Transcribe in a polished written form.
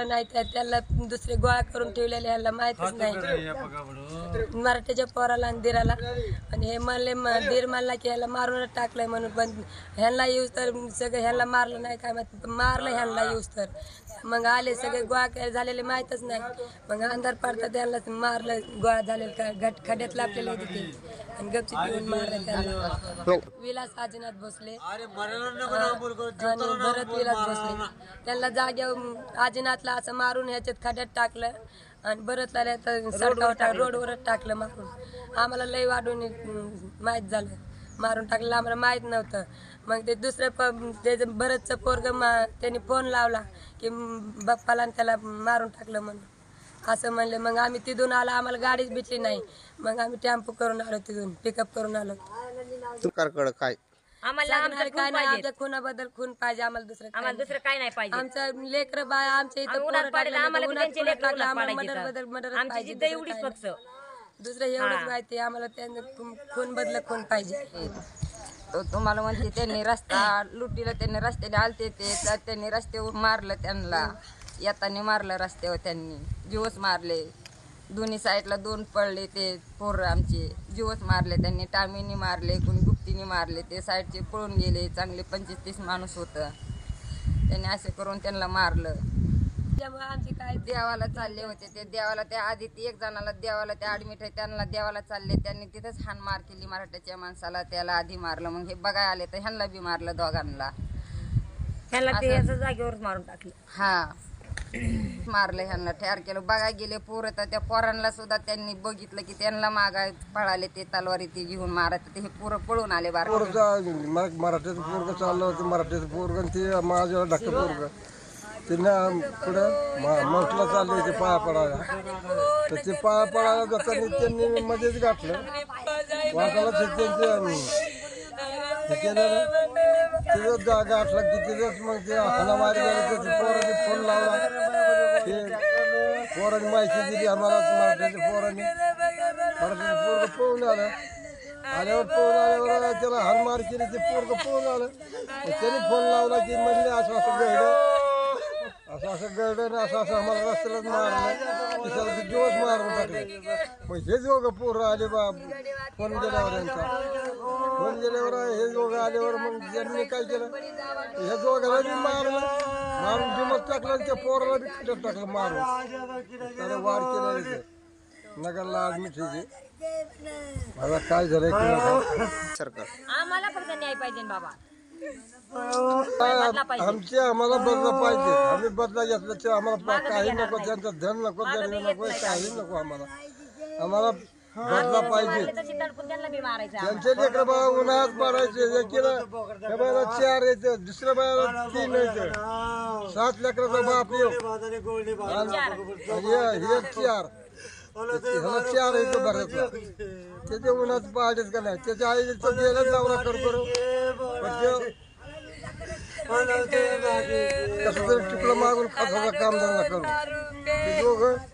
नाही त्याला दुसरे गोळा करून ठेवलेले ह्याला माहितच नाही मराठीच्या पोराला आणि दिराला आणि हे म्हणले दीर म्हणला की ह्याला मारूनच टाकलंय म्हणून पण ह्यांना येऊस तर सगळं ह्याला मारलं नाही काय माहिती मारलं ह्यांना येऊस तर मग आले सगळे गोळा झालेले माहितच नाही मग अंधार पडतात त्यांना मारलं गोळा झालेलं का खड्यात लापलेले तिथे आणि गपचित येऊन मारलं त्यांना विलास आजीनाथ भोसले आणि भरत विलास भोसले त्यांना जागेवर आजीनाथला असं मारून ह्याच्यात खड्यात टाकलं आणि भरतला रोडवरच टाकलं मारून आम्हाला लय वाढून माहीत झालं मारून टाकलं आम्हाला माहीत नव्हतं मग ते दुसरं ते भरतचं पोरग त्यांनी फोन लावला की बाप्पाला त्याला मारून टाकलं म्हणून असं म्हणले मग आम्ही तिथून आलो आम्हाला गाडीच भेटली नाही मग आम्ही टेम्पो करून आलो तिथून पिकअप करून आलो काय आम्हाला काय नाही आमच्या खुनाबद्दल खून पाहिजे आम्हाला दुसरं काय नाही पाहिजे आमचं लेकर बाय आमच्या इथं दुसरं एवढंच माहिती आम्हाला त्यांना खून बदल खून पाहिजे तुम्हाला म्हणते त्यांनी रस्ता लुटीला त्यांनी रस्त्याने आलते त्यांनी रस्त्यावर मारलं त्यांना येताना मारलं रस्त्यावर त्यांनी जीवच मारले दोन्ही साईडला दोन पडले ते पोरं आमचे जीवच मारले त्यांनी टामीने मारले कोणी गुप्तीने मारले ते साईडचे पळून गेले चांगले 25-30 माणूस होतं त्यांनी असे करून त्यांना मारलं त्यामुळे आमचे काय देवाला चालले होते ते देवाला त्या आधी एक जणाला देवाला त्या ॲडमिट आहे त्यांना देवाला चालले त्यांनी तिथंच हाणमार केली मराठ्याच्या माणसाला त्याला आधी मारलं मग हे बघायला आले तर ह्यांना बी मारलं दोघांना ह्यांना जागेवरच मारून टाकलं हा मारलं ह्यांना ठेर केलं बघायला गेले पोरं तर त्या पोरांना सुद्धा त्यांनी बघितलं की त्यांना मागा पळाले ते तलवारी ते घेऊन मारत ते हे पोरं पळून आले मराठीचं पोरग चाललं होतं मराठीचं पोरग ते माझ्यावर ढाकं पोरग त्यांना पुढं म्हटलं चालले ते पाया पडायला तर ते पाया पडायला जाताना त्यांनी मध्येच गाठलं वाटायला तिथं गाठलं की तिथंच मग ते हाणामारी गेलं त्याच्या पोरांनी फोन लावला ते पोरांनी माहिती दिली आम्हाला मराठीच्या पोरांनी मराठीचं पोरग पळून आलं पळून आल्यावर त्याला हाणमार केली ते पोरग पळून आलं त्यांनी फोन लावला की म्हणले असं गळडं असं आम्हाला रस्त्यालाच मारलं त्याला दिवस मारून टाकले मग हे दोघं पोरं आले बा फोन गेल्यावर यांचा फोन गेल्यावर हे दोघं आल्यावर मग यांनी काय केलं हे दोघांना बी मारून दिवस टाकलं त्या पोराला बी खड्यात टाकलं मारून त्याला वार केलं नगरला ऍडमिट आता काय झालंय सरकार आम्हाला फक्त न्याय पाहिजे बाबा आमचे आम्हाला बदला पाहिजे आम्ही बदला घेतला ते आम्हाला काही नको त्यांचं धन नको जरी नको काही नको आम्हाला बदला पाहिजे त्यांचे लेकर बाळा उन्हात पाडायचे एकीला 4 येते दुसऱ्या बाळाला 3 येते 7 लेकराचा बाप येऊ हे 4 4 येतो भरायचा त्याचे उन्हात पाहायचेच का नाही त्याच्या आईचं गेलं नवरा करू कसं तरी टिपलं मागून खासाचा काम धंदा करू ते दोघं